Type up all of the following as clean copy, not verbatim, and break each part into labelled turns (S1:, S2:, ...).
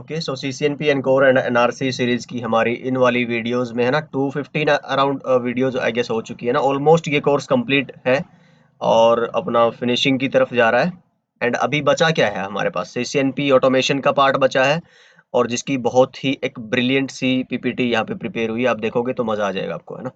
S1: Okay, so CCNP encore and NRC series की हमारी इन वाली वीडियोस में है ना 215 अराउंड वीडियोस आई गेस हो चुकी है ना। ऑलमोस्ट ये कोर्स कंप्लीट है और अपना फिनिशिंग की तरफ जा रहा है। एंड अभी बचा क्या है हमारे पास, सीसीएनपी ऑटोमेशन का पार्ट बचा है और जिसकी बहुत ही एक ब्रिलियंट सी पीपीटी यहाँ पे प्रिपेयर हुई है, आप देखोगे तो मजा आ जाएगा आपको, है ना।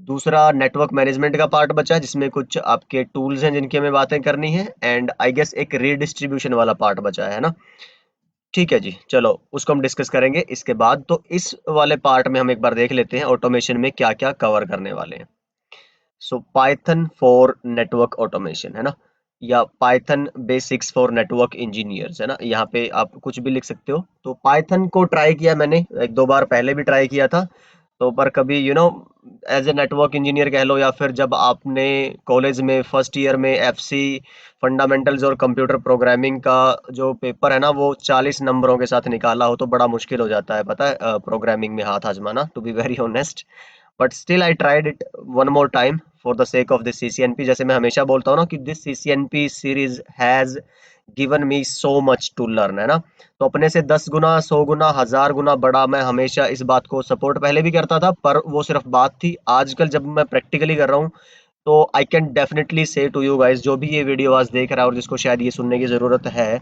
S1: दूसरा नेटवर्क मैनेजमेंट का पार्ट बचा है जिसमें कुछ आपके टूल्स हैं जिनकी हमें बातें करनी है। एंड आई गेस एक रीडिस्ट्रीब्यूशन वाला पार्ट बचा है ना। ठीक है जी, चलो उसको हम डिस्कस करेंगे इसके बाद। तो इस वाले पार्ट में हम एक बार देख लेते हैं ऑटोमेशन में क्या क्या कवर करने वाले हैं। सो पाइथन फॉर नेटवर्क ऑटोमेशन, है ना, या Python basics for network engineers, है ना। यहाँ पे आप कुछ भी लिख सकते हो। तो पाइथन को ट्राई किया मैंने, एक दो बार पहले भी ट्राई किया था। तो पर कभी एज ए नेटवर्क इंजीनियर कह लो, या फिर जब आपने कॉलेज में फर्स्ट ईयर में एफसी फंडामेंटल्स और कंप्यूटर प्रोग्रामिंग का जो पेपर है ना वो 40 नंबरों के साथ निकाला हो तो बड़ा मुश्किल हो जाता है, पता है, प्रोग्रामिंग में हाथ आजमाना, to be very honest. But still I tried it one more time for the sake of this CCNP. जैसे मैं हमेशा बोलता हूँ ना कि this CCNP series has given me so much to learn, है ना। तो अपने से 10 गुना, 100 गुना, 1000 गुना बड़ा मैं हमेशा इस बात को सपोर्ट पहले भी करता था, पर वो सिर्फ बात थी। आजकल जब मैं प्रैक्टिकली कर रहा हूँ तो आई कैन डेफिनेटली से टू यू गाइस, जो भी ये वीडियो आज देख रहा है और जिसको शायद ये सुनने की जरूरत है,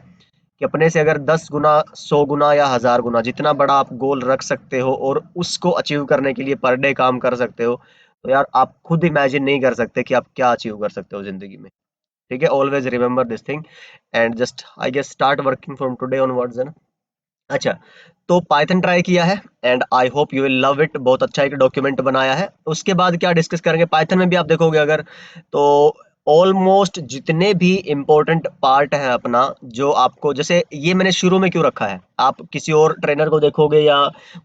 S1: कि अपने से अगर 10 गुना, 100 गुना या 1000 गुना जितना बड़ा आप गोल रख सकते हो और उसको अचीव करने के लिए पर डे काम कर सकते हो, तो यार आप खुद इमेजिन नहीं कर सकते कि आप क्या अचीव कर सकते हो जिंदगी में। ठीक है, always remember this thing and just I guess start working from today onwards, है ना। अच्छा, तो पाइथन ट्राई किया है and I hope you will love it. बहुत अच्छा एक डॉक्यूमेंट बनाया है। उसके बाद क्या डिस्कस करेंगे पाइथन में भी, आप देखोगे अगर, तो ऑलमोस्ट जितने भी इंपॉर्टेंट पार्ट है अपना, जो आपको, जैसे ये मैंने शुरू में क्यों रखा है, आप किसी और ट्रेनर को देखोगे या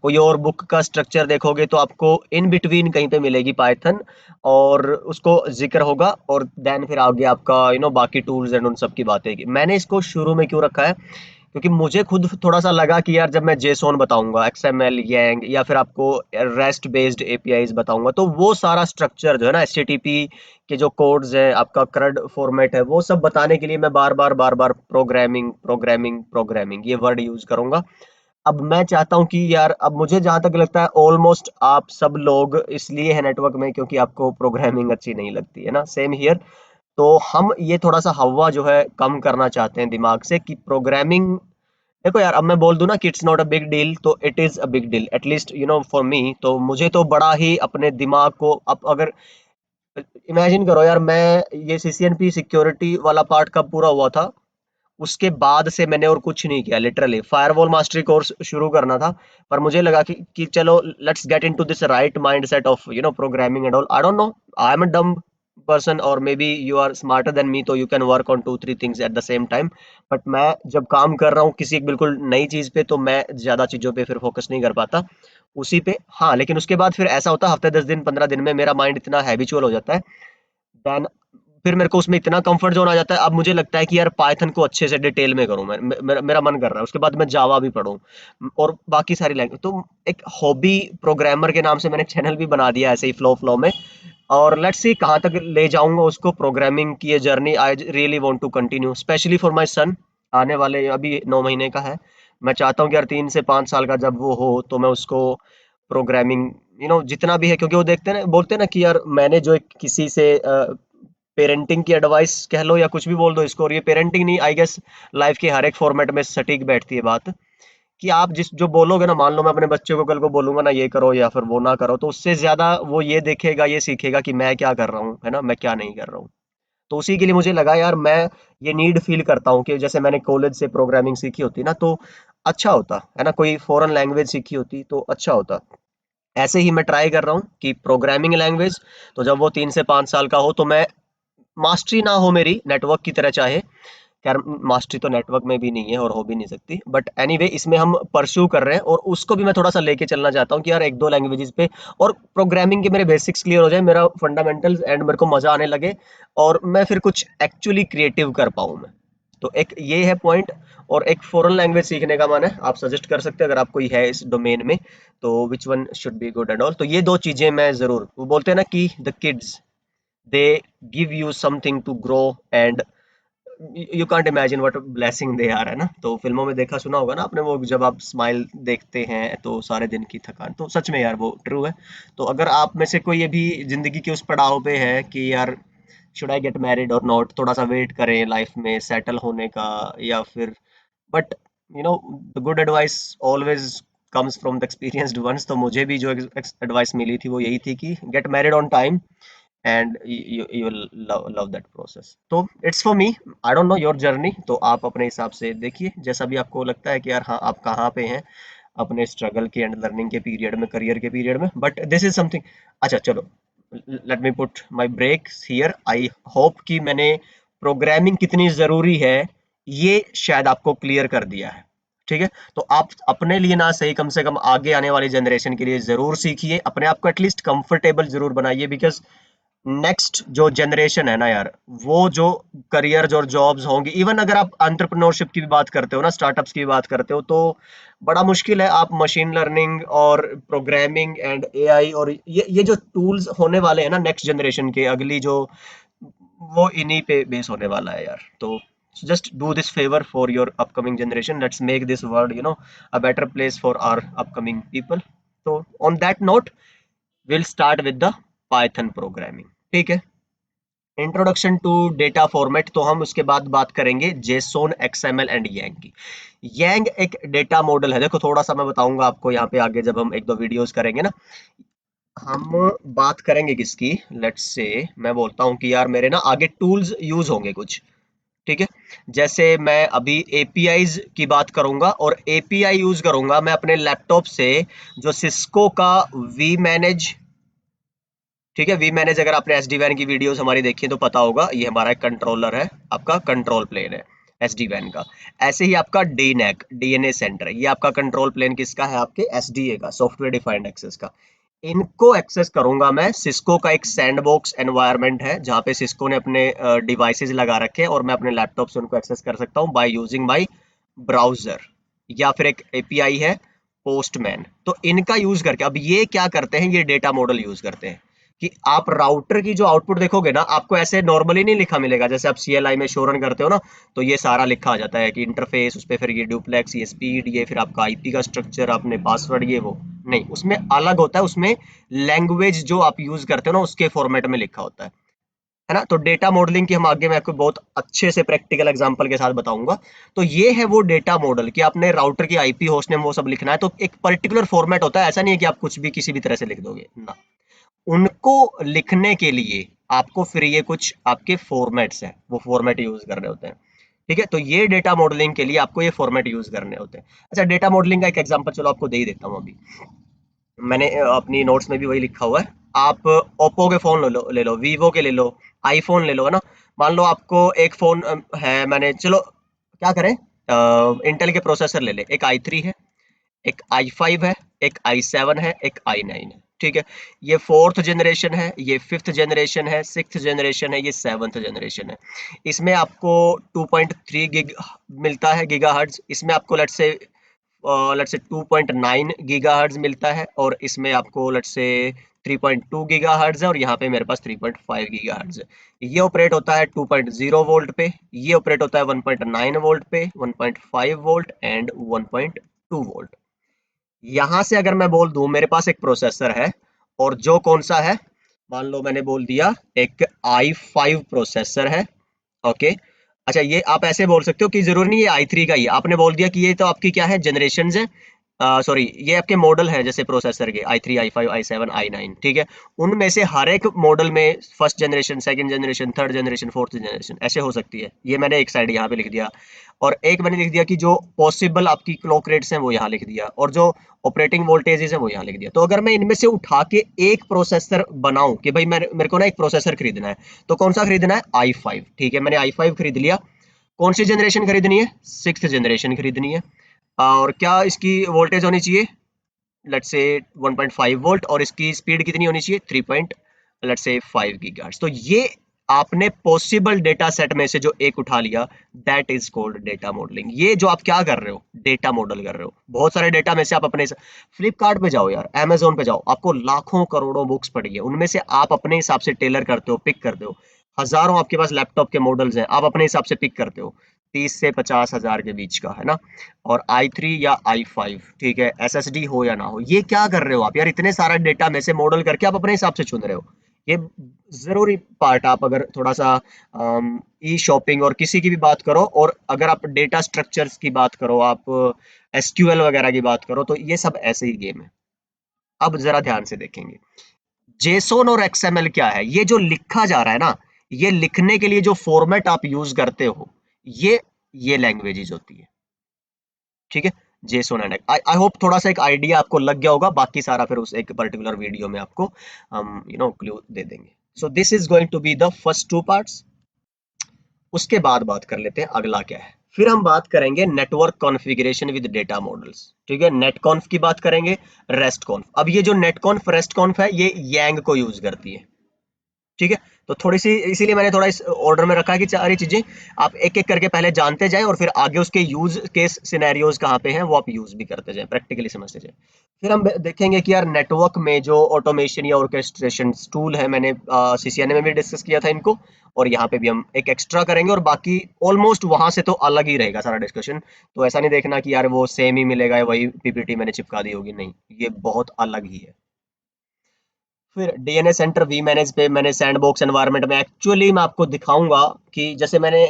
S1: कोई और बुक का स्ट्रक्चर देखोगे तो आपको इन बिटवीन कहीं पे मिलेगी पाइथन और उसको जिक्र होगा, और देन फिर आगे आपका बाकी टूल्स एंड उन सब की बातें की। मैंने इसको शुरू में क्यों रखा है, क्योंकि मुझे खुद थोड़ा सा लगा कि यार जब मैं जेसोन बताऊंगा, एक्सएमएल, यांग, या फिर आपको रेस्ट बेस्ड एपीआईज बताऊंगा, तो वो सारा स्ट्रक्चर जो है ना, एचटीटीपी के जो कोड्स है, आपका क्रड फॉर्मेट है, वो सब बताने के लिए मैं बार बार प्रोग्रामिंग प्रोग्रामिंग प्रोग्रामिंग ये वर्ड यूज करूंगा। अब मैं चाहता हूं कि यार, अब मुझे जहां तक लगता है ऑलमोस्ट आप सब लोग इसलिए है नेटवर्क में क्योंकि आपको प्रोग्रामिंग अच्छी नहीं लगती है ना, सेम हियर। तो हम ये थोड़ा सा हवा जो है कम करना चाहते हैं दिमाग से कि प्रोग्रामिंग, देखो यार, अब मैं बोल दूं ना कि it's not a big deal, तो it is a big deal, at least for me. तो मुझे तो बड़ा ही अपने दिमाग को, अब अगर इमेजिन करो यार, मैं ये सीसीएनपी सिक्योरिटी वाला पार्ट कब पूरा हुआ था, उसके बाद से मैंने और कुछ नहीं किया। लिटरली फायरवॉल मास्टरी कोर्स शुरू करना था, पर मुझे लगा कि चलो let's get into this right mindset of programming and all. I don't know, I am a dumb person और maybe you are smarter than me, तो you can work on 2 3 things at the same time. But मैं जब काम कर रहा हूँ किसी एक बिल्कुल नई चीज पे, तो मैं ज्यादा चीजों पे फिर फोकस नहीं कर पाता उसी पे। हाँ, लेकिन उसके बाद फिर ऐसा होता है, हफ्ते 10 दिन 15 दिन में मेरा माइंड इतना हैबिचुअल हो जाता है, देन फिर मेरे को उसमें इतना कंफर्ट जोन आ जाता है। अब मुझे लगता है कि यार पाइथन को अच्छे से डिटेल में करूं मैं, मेरा मन कर रहा है उसके बाद मैं जावा भी पढूं और बाकी सारी लैंग्वेज। तो एक हॉबी प्रोग्रामर के नाम से मैंने चैनल भी बना दिया ऐसे ही फ्लो फ्लो में, और लेट्स सी कहाँ तक ले जाऊंगा उसको, प्रोग्रामिंग की ये journey I really want to continue, specially for my son. आने वाले अभी 9 महीने का है, मैं चाहता हूँ कि यार 3 से 5 साल का जब वो हो तो मैं उसको प्रोग्रामिंग जितना भी है, क्योंकि वो देखते हैं ना, बोलते हैं ना कि यार मैंने जो एक किसी से पेरेंटिंग की एडवाइस कह लो या कुछ भी बोल दो इसको, और ये पेरेंटिंग नहीं, आई गेस लाइफ के हर एक फॉर्मेट में सटीक बैठती है बात, कि आप जिस जो बोलोगे ना, मान लो मैं अपने बच्चे को कल को बोलूंगा ना ये करो या फिर वो ना करो, तो उससे ज्यादा वो ये देखेगा, ये सीखेगा कि मैं क्या कर रहा हूँ, है ना, मैं क्या नहीं कर रहा हूँ। तो उसी के लिए मुझे लगा यार, मैं ये नीड फील करता हूँ कि जैसे मैंने कॉलेज से प्रोग्रामिंग सीखी होती ना तो अच्छा होता, है ना, कोई फॉरेन लैंग्वेज सीखी होती तो अच्छा होता। ऐसे ही मैं ट्राई कर रहा हूँ कि प्रोग्रामिंग लैंग्वेज, तो जब वो 3 से 5 साल का हो तो मैं, मास्टरी ना हो मेरी नेटवर्क की तरह चाहे, खैर मास्टरी तो नेटवर्क में भी नहीं है और हो भी नहीं सकती, बट एनीवे इसमें हम परस्यू कर रहे हैं और उसको भी मैं थोड़ा सा लेके चलना चाहता हूँ कि यार एक दो लैंग्वेजेस पे और प्रोग्रामिंग के मेरे बेसिक्स क्लियर हो जाए, मेरा फंडामेंटल्स एंड मेरे को मजा आने लगे, और मैं फिर कुछ एक्चुअली क्रिएटिव कर पाऊँ मैं। तो एक ये है पॉइंट। और एक फॉरेन लैंग्वेज सीखने का मन है, आप सजेस्ट कर सकते हैं अगर आप कोई है इस डोमेन में, तो which one should be good and all. तो ये दो चीजें मैं जरूर, वो बोलते हैं ना कि the kids, they give you something to grow and you can't imagine what blessing they are, है ना। तो फिल्मों में देखा सुना होगा ना आपने, वो जब आप स्माइल देखते हैं तो सारे दिन की थकान, तो सच में यार वो ट्रू है। तो अगर आप में से कोई ये भी जिंदगी के उस पड़ाव पे है कि यार शुड आई गेट मैरिड और नॉट, थोड़ा सा वेट करें लाइफ में सेटल होने का, या फिर, but you know the good advice always comes from the experienced ones. तो मुझे भी जो एडवाइस मिली थी वो यही थी कि get married on time and you will love that process। तो it's for me, I don't know your journey, तो आप अपने हिसाब से देखिए जैसा भी आपको लगता है कि यार हाँ आप कहाँ पे हैं अपने स्ट्रगल के एंड लर्निंग के पीरियड में, करियर के पीरियड में, बट दिस इज समथिंग। अच्छा चलो, let me put my brakes here. I hope कि मैंने प्रोग्रामिंग कितनी जरूरी है ये शायद आपको क्लियर कर दिया है। ठीक है, तो आप अपने लिए ना सही, कम से कम आगे आने वाली जनरेशन के लिए जरूर सीखिए, अपने आप को एटलीस्ट कंफर्टेबल जरूर बनाइए, बिकॉज नेक्स्ट जो जनरेशन है ना यार, वो जो करियर जो जॉब्स होंगी, इवन अगर आप एंटरप्रेन्योरशिप की भी बात करते हो ना, स्टार्टअप्स की भी बात करते हो, तो बड़ा मुश्किल है। आप मशीन लर्निंग और प्रोग्रामिंग एंड एआई और ये जो टूल्स होने वाले हैं ना नेक्स्ट जनरेशन के, अगली जो, वो इन्हीं पे बेस होने वाला है यार। तो just do this favour for your upcoming generation, let's make this world a better place for our upcoming people. तो on that note will start with the Python programming. ठीक है, इंट्रोडक्शन टू डेटा फॉर्मेट, तो हम उसके बाद बात करेंगे JSON, XML and yang की। यांग एक डेटा मॉडल है, देखो थोड़ा सा मैं बताऊंगा आपको यहाँ पे आगे जब हम एक दो वीडियोस करेंगे ना। हम बात करेंगे किसकी, लेट्स से मैं बोलता हूँ कि यार मेरे ना आगे टूल्स यूज होंगे कुछ। ठीक है, जैसे मैं अभी एपीआईज की बात करूंगा, और एपीआई यूज करूंगा मैं अपने लैपटॉप से, जो सिस्को का वी मैनेज। ठीक है, वी मैनेज अगर आपने एसडी वैन की वीडियोस हमारी देखी है तो पता होगा, ये हमारा एक कंट्रोलर है, आपका कंट्रोल प्लेन है एसडी वैन का। ऐसे ही आपका डीनैक, डीएनए सेंटर, ये आपका कंट्रोल प्लेन किसका है, आपके एसडीए का, सॉफ्टवेयर डिफाइंड एक्सेस का। इनको एक्सेस करूंगा मैं, सिस्को का एक सैंडबॉक्स एनवायरनमेंट है जहां पे सिस्को ने अपने डिवाइसेस लगा रखे हैं, और मैं अपने लैपटॉप से उनको एक्सेस कर सकता हूं बाय यूजिंग माय ब्राउजर, या फिर एक एपीआई है पोस्टमैन। तो इनका यूज करके अब ये क्या करते हैं, ये डेटा मॉडल यूज करते हैं कि आप राउटर की जो आउटपुट देखोगे ना, आपको ऐसे नॉर्मली नहीं लिखा मिलेगा, जैसे आप सीएलआई में शो रन करते हो ना, तो ये सारा लिखा आ जाता है कि इंटरफेस, उस पर फिर ये डुप्लेक्स, ये स्पीड, ये फिर आपका आईपी का स्ट्रक्चर, आपने पासवर्ड, ये वो नहीं, उसमें अलग होता है, उसमें लैंग्वेज जो आप यूज करते हो ना उसके फॉर्मेट में लिखा होता है ना। तो डेटा मॉडलिंग की हम आगे मैं आपको बहुत अच्छे से प्रैक्टिकल एग्जांपल के साथ बताऊंगा। तो ये है वो डेटा मॉडल कि आपने राउटर की आईपी होस्ट नेम वो सब लिखना है, तो एक पर्टिकुलर फॉर्मेट होता है, ऐसा नहीं है कि आप कुछ भी किसी भी तरह से लिख दोगे ना। उनको लिखने के लिए आपको फिर ये कुछ आपके फॉर्मेट्स हैं, वो फॉर्मेट यूज करने होते हैं। ठीक है, तो ये डेटा मॉडलिंग के लिए आपको ये फॉर्मेट यूज करने होते हैं। अच्छा, डेटा मॉडलिंग का एक एग्जांपल चलो आपको दे ही देता हूँ अभी, मैंने अपनी नोट्स में भी वही लिखा हुआ है। आप ओप्पो के फोन ले लो, वीवो के ले लो, आईफोन ले लो, है ना। मान लो आपको एक फोन है, मैंने, चलो क्या करें, इंटेल के प्रोसेसर ले ले, एक i3 है, एक i5 है, एक i7 है, एक i9 है। ठीक है, ये फोर्थ जनरेशन है, ये फिफ्थ जनरेशन है, सिक्स्थ जनरेशन है, ये सेवंथ जनरेशन है। इसमें आपको 2.3 गिग मिलता है, गीगाहर्ट्ज। इसमें आपको लेट्स से 2.9 गीगाहर्ट्ज मिलता है, और इसमें आपको लेट्स से 3.2 गीगाहर्ट्ज है, और यहाँ पे मेरे पास 3.5 गीगाहर्ट्ज है। ये ऑपरेट होता है 2.0 वोल्ट पे, ये ऑपरेट होता है 1.9 वोल्ट पे, 1.5 वोल्ट एंड 1.2 वोल्ट। यहां से अगर मैं बोल दूं मेरे पास एक प्रोसेसर है, और जो कौन सा है, मान लो मैंने बोल दिया एक i5 प्रोसेसर है। ओके, अच्छा ये आप ऐसे बोल सकते हो कि जरूरी नहीं ये i3 का ही है, आपने बोल दिया कि ये तो आपकी क्या है, जनरेशन है, सॉरी ये आपके मॉडल है जैसे प्रोसेसर के i3, i5, i7, i9। ठीक है, उनमें से हर एक मॉडल में first generation, second generation, third generation, fourth generation ऐसे हो सकती है, ये मैंने एक साइड यहाँ पे लिख दिया। और एक मैंने लिख दिया कि जो पॉसिबल आपकी क्लॉक रेट्स हैं वो यहाँ लिख दिया, और जो ऑपरेटिंग वोल्टेजेस है वो यहाँ लिख दिया। तो अगर मैं इनमें से उठा के एक प्रोसेसर बनाऊं कि भाई मेरे को ना एक प्रोसेसर खरीदना है, तो कौन सा खरीदना है, i5। ठीक है, मैंने i5 खरीद लिया। कौन सी जनरेशन खरीदनी है, सिक्स्थ जनरेशन खरीदनी है। और क्या इसकी वोल्टेज होनी चाहिए, लेट्स से 1.5 वोल्ट, और इसकी स्पीड कितनी होनी चाहिए, 3. Let's say 5 gigahertz. तो ये आपने पॉसिबल डेटा सेट में से जो एक उठा लिया, that is called data modelling. ये जो आप क्या कर रहे हो, डेटा मॉडल कर रहे हो। बहुत सारे डेटा में से आप अपने, फ्लिपकार्ट पे जाओ यार, अमेजोन पे जाओ, आपको लाखों करोड़ों बुक्स पड़ी है, उनमें से आप अपने हिसाब से टेलर करते हो, पिक करते हो। हजारों आपके पास लैपटॉप के मॉडल्स हैं, आप अपने हिसाब से पिक करते हो, 30 से 50 हजार के बीच का, है ना। और i3 या i5, ठीक है, SSD हो या ना हो, ये क्या कर रहे हो आप यार, इतने सारा डेटा में से मॉडल करके आप अपने हिसाब से चुन रहे हो। ये जरूरी पार्ट, आप अगर थोड़ा सा ई शॉपिंग और किसी की भी बात करो, और अगर आप डेटा स्ट्रक्चर्स की बात करो, आप एसक्यूएल वगैरह की बात करो, तो ये सब ऐसे ही गेम है। अब जरा ध्यान से देखेंगे, जेसोन और एक्सएमएल क्या है, ये जो लिखा जा रहा है ना, ये लिखने के लिए जो फॉर्मेट आप यूज करते हो, ये ये लैंग्वेजेस होती है, ठीक है। JSON and I I hope थोड़ा सा एक आइडिया आपको लग गया होगा, बाकी सारा फिर उस एक पर्टिकुलर वीडियो में आपको हम क्लू दे देंगे। So this is going to be the first two parts. उसके बाद बात कर लेते हैं अगला क्या है, फिर हम बात करेंगे network configuration with data models, ठीक है, नेट कॉन्फ की बात करेंगे, रेस्ट कॉन्फ। अब ये जो नेट कॉन्फ रेस्ट कॉन्फ है, ये यांग को यूज करती है, ठीक है। तो थोड़ी सी इसीलिए मैंने थोड़ा इस ऑर्डर में रखा है कि सारी चीजें आप एक एक करके पहले जानते जाएं, और फिर आगे उसके यूज केस सिनेरियोज कहाँ पे हैं वो आप यूज भी करते जाएं, प्रैक्टिकली समझते जाएं। फिर हम देखेंगे कि यार नेटवर्क में जो ऑटोमेशन या ऑर्केस्ट्रेशन टूल है, मैंने सीसीएनए में भी डिस्कस किया था इनको, और यहाँ पे भी हम एक एक्स्ट्रा करेंगे, और बाकी ऑलमोस्ट वहां से तो अलग ही रहेगा सारा डिस्कशन। तो ऐसा नहीं देखना कि यार वो सेम ही मिलेगा या वही पीपीटी मैंने चिपका दी होगी, नहीं, ये बहुत अलग ही है। फिर डीएनए सेंटर वी मैनेज पे मैंने सैंडबॉक्स एनवायरनमेंट में एक्चुअली मैं आपको दिखाऊंगा कि जैसे मैंने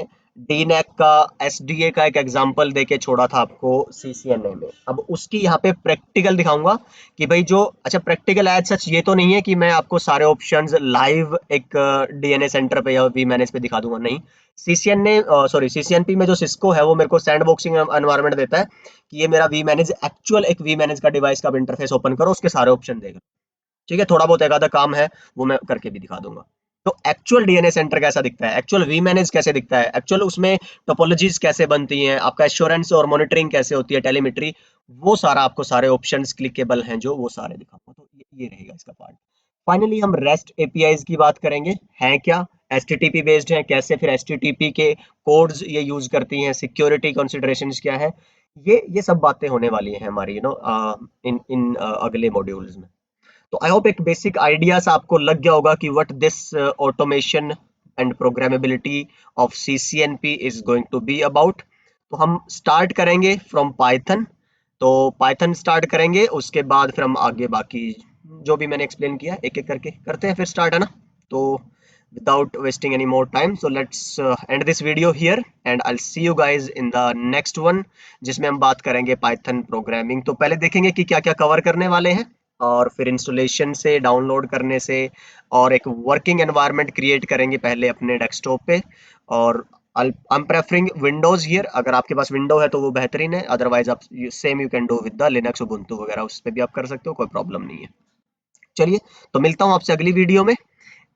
S1: डीनैक का एसडीए का एक एग्जांपल देके छोड़ा था आपको सीसीएनए में, अब उसकी यहाँ पे प्रैक्टिकल दिखाऊंगा कि भाई जो अच्छा प्रैक्टिकल एज सच ये तो नहीं है कि मैं आपको सारे ऑप्शंस लाइव एक डीएनए सेंटर पे या वी मैनेज पे दिखा दूंगा, नहीं। सीसीएनए सॉरी सीसीएनपी में जो सिस्को है वो मेरे को सैंडबॉक्सिंग एनवायरनमेंट देता है कि ये मेरा वी मैनेज एक्चुअल एक वी मैनेज का डिवाइस का इंटरफेस ओपन करो, उसके सारे ऑप्शन देगा, ठीक है। थोड़ा बहुत एक आधा काम है वो मैं करके भी दिखा दूंगा। तो एक्चुअल डीएनए सेंटर कैसा दिखता है, एक्चुअल वी मैनेज कैसे दिखता है, एक्चुअल उसमें टोपोलॉजीज कैसे बनती हैं, आपका एश्योरेंस और मॉनिटरिंग कैसे होती है, टेलीमेट्री, वो सारा आपको सारे ऑप्शंस क्लिकेबल हैं जो वो सारे दिखाऊंगा। तो ये रहेगा इसका पार्ट। फाइनली हम रेस्ट एपीआईज की बात करेंगे, हैं क्या, एचटीटीपी बेस्ड है, कैसे फिर एचटीटीपी के कोड्स ये यूज करती हैं, सिक्योरिटी कंसिडरेशंस क्या है, ये सब बातें होने वाली हैं हमारी इन इन अगले मॉड्यूल्स में। तो आई होप एक बेसिक आइडियाज आपको लग गया होगा कि what this automation and programmability of CCNP is going to be about. तो हम स्टार्ट करेंगे फ्रॉम पाइथन, तो पाइथन स्टार्ट करेंगे, उसके बाद फिर हम आगे बाकी जो भी मैंने एक्सप्लेन किया एक एक करके करते हैं, फिर स्टार्ट, है ना। तो without wasting any more time, so let's end this video here and I'll see you guys in the next one, जिसमें हम बात करेंगे पाइथन प्रोग्रामिंग। तो पहले देखेंगे कि क्या क्या कवर करने वाले हैं, और फिर इंस्टॉलेशन से डाउनलोड करने से, और एक वर्किंग एनवायरनमेंट क्रिएट करेंगे पहले अपने डेस्कटॉप पे। और I am preferring Windows here, अगर आपके पास विंडो है तो वो बेहतरीन है, अदरवाइज आप same you can do with the Linux Ubuntu वगैरह, उस पर भी आप कर सकते हो, कोई प्रॉब्लम नहीं है। चलिए, तो मिलता हूँ आपसे अगली वीडियो में,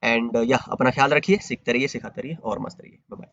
S1: एंड या अपना ख्याल रखिए, सीखते रहिए, सिखाते रहिए और मस्त रहिए। Bye bye.